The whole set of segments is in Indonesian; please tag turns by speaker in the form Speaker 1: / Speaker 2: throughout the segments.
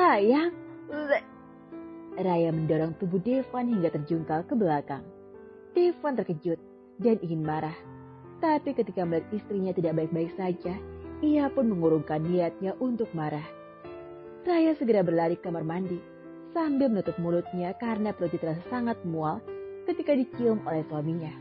Speaker 1: sayang. Raya mendorong tubuh Devon hingga terjungkal ke belakang. Devon terkejut dan ingin marah. Tapi ketika melihat istrinya tidak baik-baik saja, ia pun mengurungkan niatnya untuk marah. Raya segera berlari ke kamar mandi sambil menutup mulutnya karena perutnya terasa sangat mual ketika dicium oleh suaminya.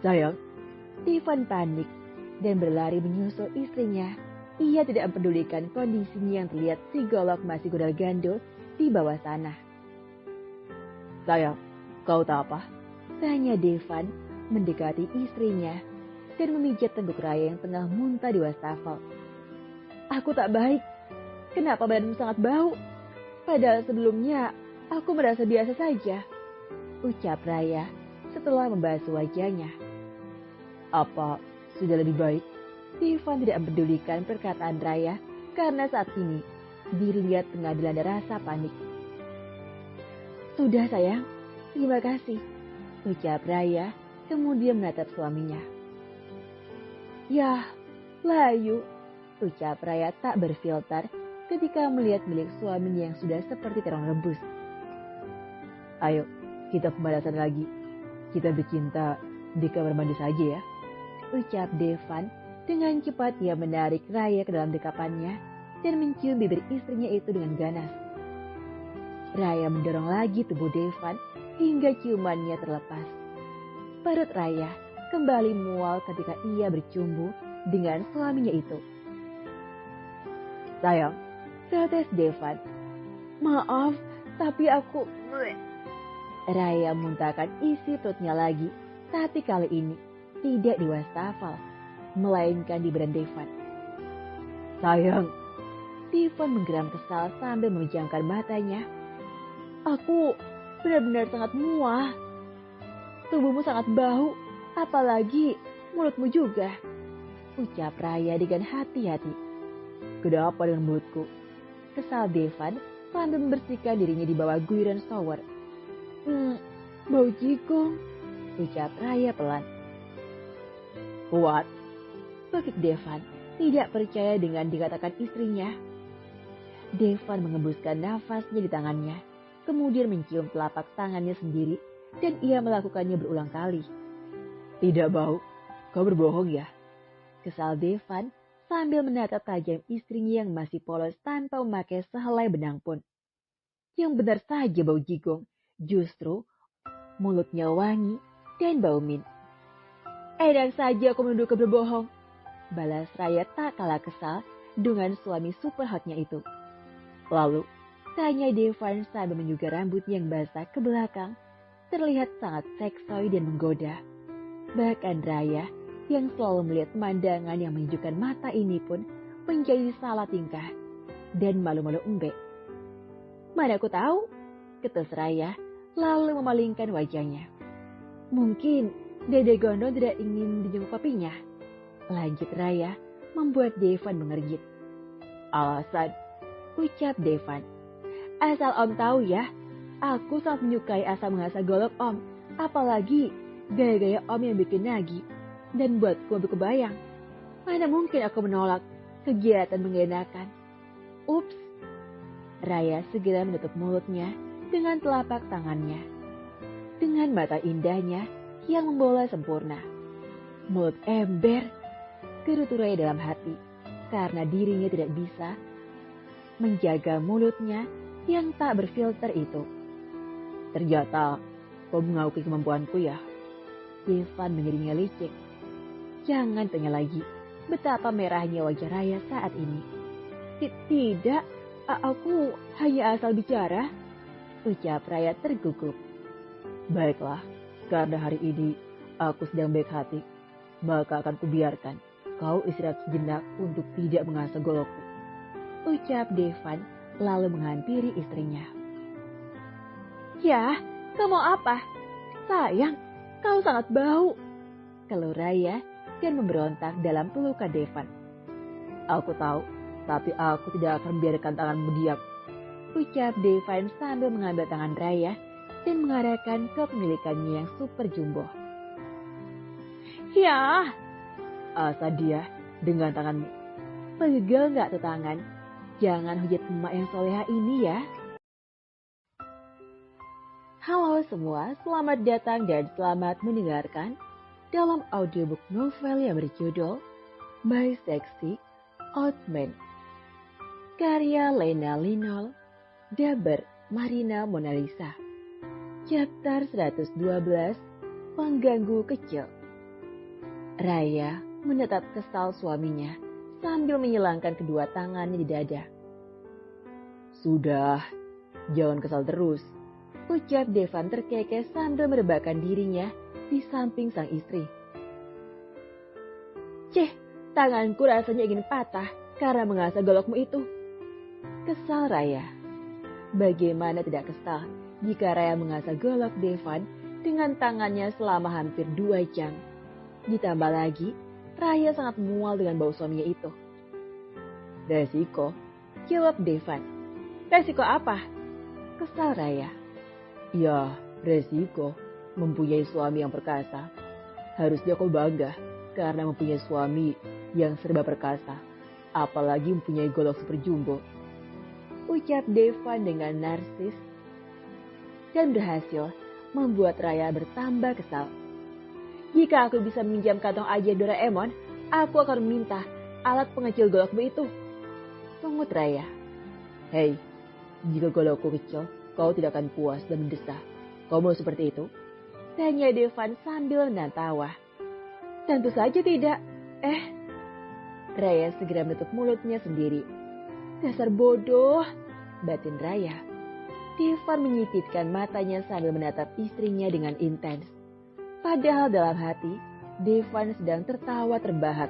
Speaker 1: Sayang, Devon panik dan berlari menyusul istrinya. Ia tidak mempedulikan kondisinya yang terlihat si golok masih gondal-gandul di bawah sana. Sayang, kau tahu apa? Tanya Devon mendekati istrinya dan memijat tengkuk Raya yang tengah muntah di wastafel. Aku tak baik. Kenapa badanmu sangat bau? Padahal sebelumnya aku merasa biasa saja, ucap Raya setelah membasuh wajahnya. Apa sudah lebih baik? Devon tidak mempedulikan perkataan Raya karena saat ini dirinya tengah dilanda rasa panik. Sudah sayang, terima kasih, ucap Raya kemudian menatap suaminya. Yah, layu, ucap Raya tak berfilter ketika melihat milik suaminya yang sudah seperti terong rebus. Ayo, kita pembalasan lagi. Kita bercinta di kamar mandi saja ya, ucap Devon. Dengan cepat ia menarik Raya ke dalam dekapannya dan mencium bibir istrinya itu dengan ganas. Raya mendorong lagi tubuh Devon hingga ciumannya terlepas. Perut Raya kembali mual ketika ia bercumbu dengan suaminya itu. Sayang, protes Devon. Maaf, tapi aku... Raya muntahkan isi perutnya lagi, tapi kali ini tidak di wastafel, melainkan di badan Devon. Sayang, Devon menggeram kesal sambil memejamkan matanya. Aku benar-benar sangat mual. Tubuhmu sangat bau, apalagi mulutmu juga, ucap Raya dengan hati-hati. Kenapa dengan mulutku? Kesal Devon sambil membersihkan dirinya di bawah guyuran shower. Bau jigong, ucap Raya pelan. What? Bekik Devon tidak percaya dengan dikatakan istrinya. Devon mengembuskan nafasnya di tangannya, kemudian mencium telapak tangannya sendiri dan ia melakukannya berulang kali. Tidak bau, kau berbohong ya? Kesal Devon sambil menatap tajam istrinya yang masih polos tanpa memakai sehelai benang pun. Yang benar saja bau jigong, justru mulutnya wangi dan bau mint. Enak saja aku menuduh kau berbohong, balas Raya tak kalah kesal dengan suami super hotnya itu. Lalu, tanya Devon sambil menyugar rambutnya yang basah ke belakang, terlihat sangat seksoi dan menggoda. Bahkan Raya yang selalu melihat pemandangan yang menyejukkan mata ini pun menjadi salah tingkah dan malu-malu embek. Mana aku tahu, ketus Raya lalu memalingkan wajahnya. Mungkin Dede Gondong tidak ingin dijenguk papinya, lanjut Raya membuat Devon mengergit. Alasan, ucap Devon. Asal Om tahu ya, aku sangat menyukai asal mengasah golok Om, apalagi gaya-gaya Om yang bikin nagih dan buatku berkebayang. Mana mungkin aku menolak kegiatan mengenakan. Ups. Raya segera menutup mulutnya dengan telapak tangannya. Dengan mata indahnya yang membola sempurna. Mulut ember, gerutu Raya dalam hati karena dirinya tidak bisa menjaga mulutnya yang tak berfilter itu. Ternyata kau mengakui kemampuanku ya. Devon mengiringnya licik. Jangan tanya lagi betapa merahnya wajah Raya saat ini. Tidak, aku hanya asal bicara, ucap Raya tergugup. Baiklah, karena hari ini aku sedang baik hati, maka akan kubiarkan kau istirahat sejenak untuk tidak mengasah golokku, ucap Devon lalu menghampiri istrinya. Ya, kau mau apa? Sayang, kau sangat bau, keluh Raya dan memberontak dalam pelukan Devon. Aku tahu, tapi aku tidak akan membiarkan tanganmu diam, ucap Devon sambil mengambil tangan Raya dan mengarahkan ke pemilikannya yang super jumbo. Ya, asa dia dengan tanganmu. Pegel nggak tuh tangan? jangan hujat emak yang soleha ini ya. Halo semua, selamat datang dan selamat mendengarkan dalam audiobook novel yang berjudul My Sexy Old Man. Karya Lena Linol, Daber Marina Monalisa. Chapter 112, Pengganggu Kecil. Raya menatap kesal suaminya sambil menyilangkan kedua tangannya di dada. Sudah, jangan kesal terus, ucap Devan terkekeh sambil merebahkan dirinya di samping sang istri. Cih, tanganku rasanya ingin patah karena mengasah golokmu itu. Kesal Raya. Bagaimana tidak kesal jika Raya mengasah golok Devan dengan tangannya selama hampir 2 jam. Ditambah lagi, Raya sangat mual dengan bau suaminya itu. Resiko, jawab Devan. Resiko apa? Kesal Raya. Ya, resiko mempunyai suami yang perkasa. Harusnya kau bangga karena mempunyai suami yang serba perkasa. Apalagi mempunyai golok super jumbo. Ucap Devan dengan narsis. Dan berhasil membuat Raya bertambah kesal. Jika aku bisa meminjam kantong ajaib Doraemon, aku akan meminta alat pengecil golokmu itu. Pungut Raya. Hei, jika golokku kecil, kau tidak akan puas dan mendesah. Kau mau seperti itu? Tanya Devan sambil menahan tawa. Tentu saja tidak. Raya segera menutup mulutnya sendiri. Dasar bodoh, batin Raya. Devan menyipitkan matanya sambil menatap istrinya dengan intens. Padahal dalam hati, Devan sedang tertawa terbahak.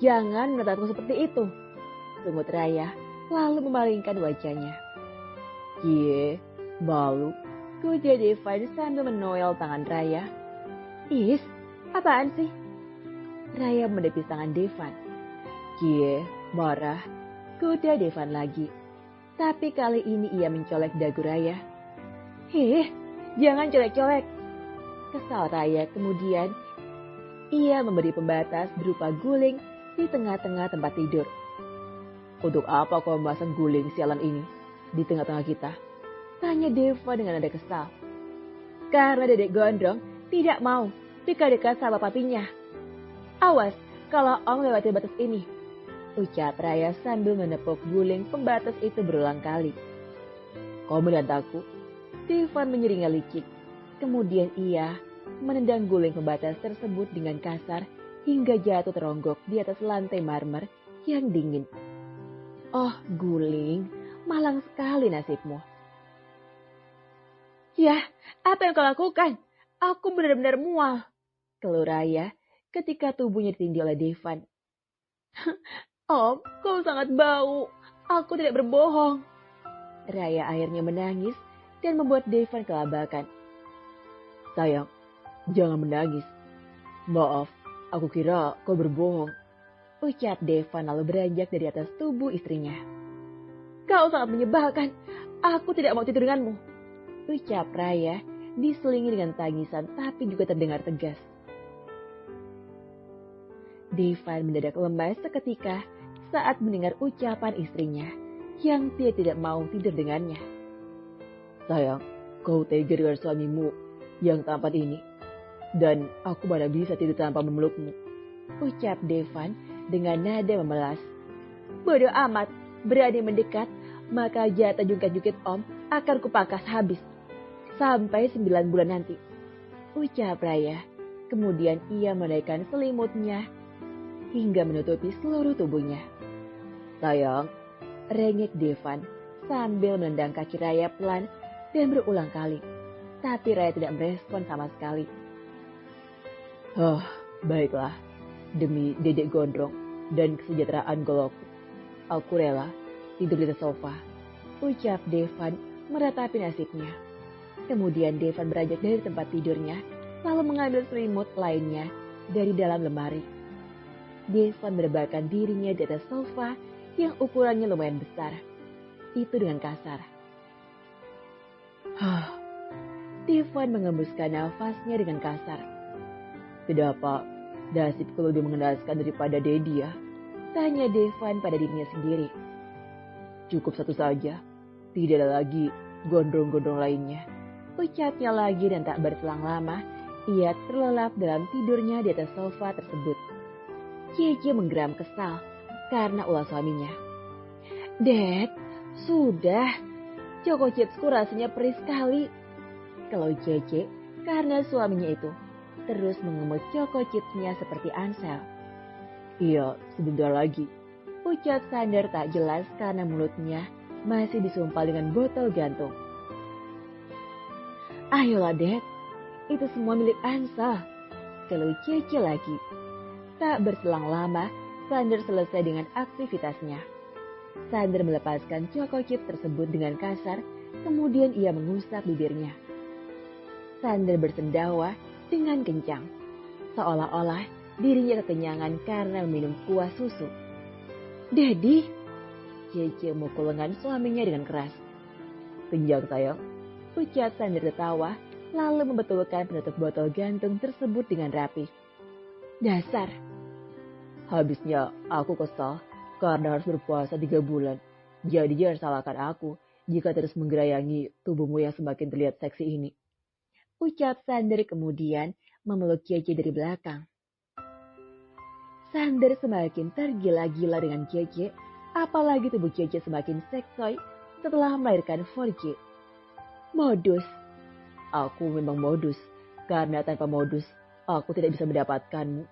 Speaker 1: Jangan menatapku seperti itu, sungut Raya, lalu memalingkan wajahnya. Cie, malu, kuda Devan sambil menoel tangan Raya. Is, apaan sih? Raya menepis tangan Devan. Cie, marah, kuda Devan lagi. Tapi kali ini ia mencolek dagu Raya. Jangan colek-colek. Kesal Raya kemudian ia memberi pembatas berupa guling di tengah-tengah tempat tidur. Untuk apa kau memasang guling sialan ini di tengah-tengah kita? Tanya Deva dengan nada kesal. Karena Dedek Gondrong tidak mau dekat-dekat sama papinya. Awas kalau Om lewati batas ini, ucap Raya sambil menepuk guling pembatas itu berulang kali. Kau menantangku? Devan menyeringai licik. Kemudian ia menendang guling pembatas tersebut dengan kasar hingga jatuh teronggok di atas lantai marmer yang dingin. Oh, guling, malang sekali nasibmu. Ya, apa yang kau lakukan? Aku benar-benar mual, keluh Raya ketika tubuhnya ditindih oleh Devan. Om, kau sangat bau. Aku tidak berbohong. Raya akhirnya menangis dan membuat Devan kelabakan. Sayang, jangan menangis. Maaf, aku kira kau berbohong, ucap Devan lalu beranjak dari atas tubuh istrinya. Kau sangat menyebalkan. Aku tidak mau tidur denganmu, ucap Raya diselingi dengan tangisan tapi juga terdengar tegas. Devan mendadak lemas seketika saat mendengar ucapan istrinya yang dia tidak mau tidur dengannya. Sayang, kau tega dengan suamimu yang tampan ini. Dan aku mana bisa tidur tanpa memelukmu, ucap Devan dengan nada memelas. Bodoh amat, berani mendekat, maka jatah jungkat-jungkit Om akan kupangkas habis. Sampai 9 bulan nanti, ucap Raya. Kemudian ia menaikkan selimutnya hingga menutupi seluruh tubuhnya. Sayang, rengek Devan sambil menendang kaki Raya pelan dan berulang kali. Tapi Raya tidak merespon sama sekali. Baiklah. Demi Dedek Gondrong dan kesejahteraan golokku, aku rela tidur di atas sofa, ucap Devan meratapi nasibnya. Kemudian Devan beranjak dari tempat tidurnya, lalu mengambil selimut lainnya dari dalam lemari. Devan merebahkan dirinya di atas sofa yang ukurannya lumayan besar. Itu dengan kasar. Devan mengembuskan nafasnya dengan kasar. Kenapa nasibku lebih mengenaskan daripada Dedi ya? Tanya Devan pada dirinya sendiri. Cukup satu saja, tidak ada lagi gondrong-gondrong lainnya. Ucapnya lagi dan tak berselang lama, ia terlelap dalam tidurnya di atas sofa tersebut. Cici menggeram kesal karena ulah suaminya. Dad, sudah. Choco chipsku rasanya perih sekali. Kalau Cece, karena suaminya itu terus mengemut Choco chipsnya seperti Ansel. Iya, sebentar lagi. Ucap Sander tak jelas karena mulutnya masih disumpal dengan botol gantung. Ayolah, Dad. Itu semua milik Ansel. Kalau Cece lagi. Tak berselang lama, Sander selesai dengan aktivitasnya. Sander melepaskan Choco Chips tersebut dengan kasar, kemudian ia mengusap bibirnya. Sander bersendawa dengan kencang, seolah-olah dirinya kekenyangan karena meminum kuah susu. Daddy, Cece memukul lengan suaminya dengan keras. Kenyang sayang, ucap Sander tertawa, lalu membetulkan penutup botol gantung tersebut dengan rapi. Dasar. Habisnya aku kesal karena harus berpuasa 3 bulan. Jadi jangan salahkan aku jika terus menggerayangi tubuhmu yang semakin terlihat seksi ini. Ucap Sander kemudian memeluk Cece dari belakang. Sander semakin tergila-gila dengan Cece, apalagi tubuh Cece semakin seksoi setelah melahirkan 4J. Modus. Aku memang modus, karena tanpa modus aku tidak bisa mendapatkanmu.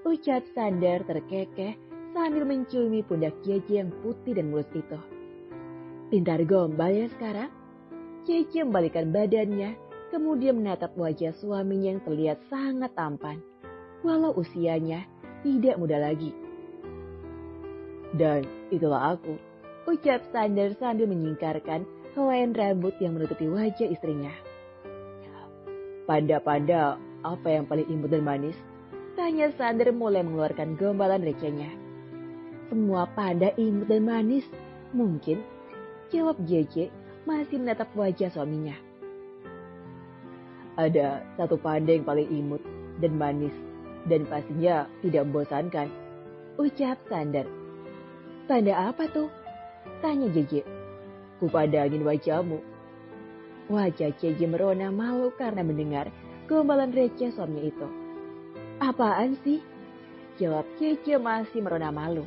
Speaker 1: Ucap Sander terkekeh sambil menciumi pundak Cece yang putih dan mulus itu. Pintar gombal ya sekarang? Cece membalikkan badannya, kemudian menatap wajah suaminya yang terlihat sangat tampan, walau usianya tidak muda lagi. Dan itulah aku, ucap Sander sambil menyingkarkan helaian rambut yang menutupi wajah istrinya. Panda-panda, apa yang paling imut dan manis? Tanya Sander mulai mengeluarkan gombalan recehnya. Semua panda imut dan manis, mungkin, jawab JJ masih menatap wajah suaminya. Ada satu panda yang paling imut dan manis, dan pastinya tidak membosankan, ucap Sander. Panda apa tuh? Tanya JJ. Kupandangin wajahmu. Wajah JJ merona malu karena mendengar gombalan receh suaminya itu. Apaan sih? Jawab JJ masih merona malu.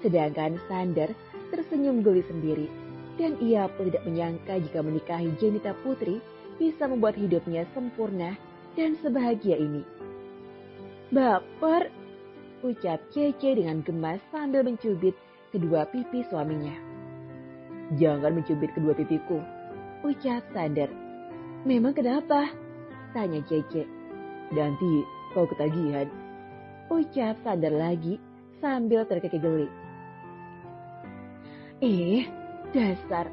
Speaker 1: Sedangkan Sander tersenyum geli sendiri, dan ia pun tidak menyangka jika menikahi Jenita Putri bisa membuat hidupnya sempurna dan sebahagia ini. Baper, ucap Cece dengan gemas sambil mencubit kedua pipi suaminya. Jangan mencubit kedua pipiku, ucap Sander. Memang kenapa? Tanya Cece. Nanti kau ketagihan, ucap Sander lagi sambil terkekeh geli. Dasar,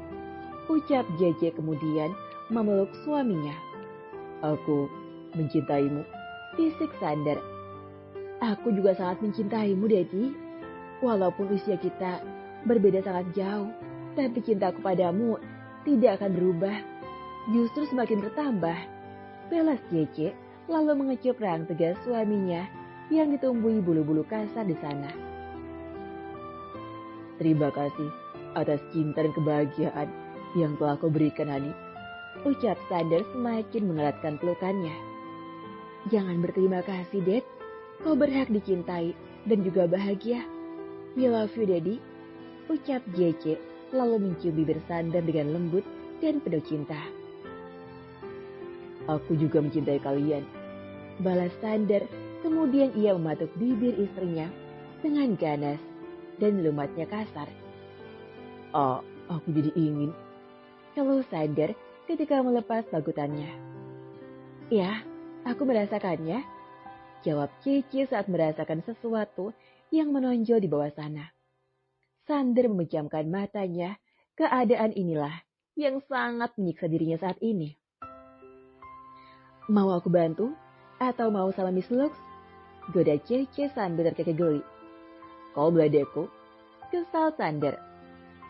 Speaker 1: ucap JJ kemudian memeluk suaminya. Aku mencintaimu, bisik Sander. Aku juga sangat mencintaimu, Daddy. Walaupun usia kita berbeda sangat jauh, tapi cintaku padamu tidak akan berubah, justru semakin bertambah. Belas JJ lalu mengecup rahang tegas suaminya yang ditumbuhi bulu-bulu kasar di sana. Terima kasih atas cinta dan kebahagiaan yang telah kau berikan, Hani, ucap Sander semakin mengeratkan pelukannya. Jangan berterima kasih, Dad. Kau berhak dicintai dan juga bahagia. We love you, Daddy, ucap JJ lalu mencium bibir Sander dengan lembut dan penuh cinta. Aku juga mencintai kalian, balas Sander, kemudian ia mematuk bibir istrinya dengan ganas dan melumatnya kasar. Aku jadi ingin, keluh Sander ketika melepas bagutannya. Ya, aku merasakannya, jawab Cici saat merasakan sesuatu yang menonjol di bawah sana. Sander memejamkan matanya, keadaan inilah yang sangat menyiksa dirinya saat ini. Mau aku bantu? Atau mau sama Miss Lux? Goda Cici sambil terkekeh geli. Kau beladeku? Kesal Sander.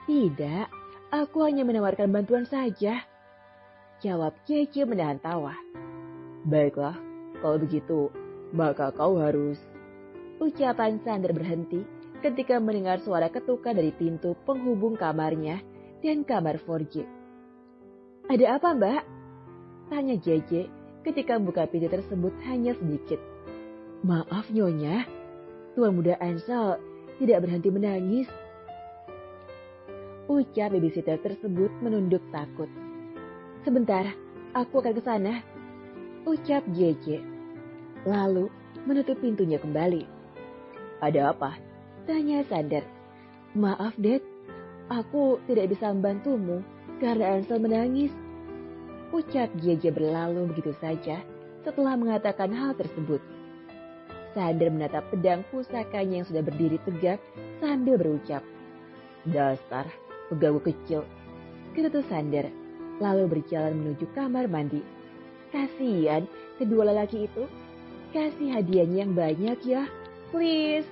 Speaker 1: Tidak, aku hanya menawarkan bantuan saja, jawab Cece menahan tawa. Baiklah, kalau begitu, maka kau harus... Ucapan Sander berhenti ketika mendengar suara ketukan dari pintu penghubung kamarnya dan kamar Forge. "Ada apa, Mbak?" tanya JJ ketika buka pintu tersebut hanya sedikit. "Maaf Nyonya, Tuan Muda Ansel tidak berhenti menangis," ucap babysitter tersebut menunduk takut. "Sebentar, aku akan ke sana," ucap JJ. Lalu menutup pintunya kembali. "Ada apa?" tanya Sander. "Maaf, Dad, aku tidak bisa membantumu karena Ansel menangis," ucap JJ berlalu begitu saja setelah mengatakan hal tersebut. Sander menatap pedang pusakanya yang sudah berdiri tegak sambil berucap, "Dasar pegawai kecil," ketutup Sander, lalu berjalan menuju kamar mandi. Kasihan kedua lelaki itu, kasih hadiahnya yang banyak ya, please.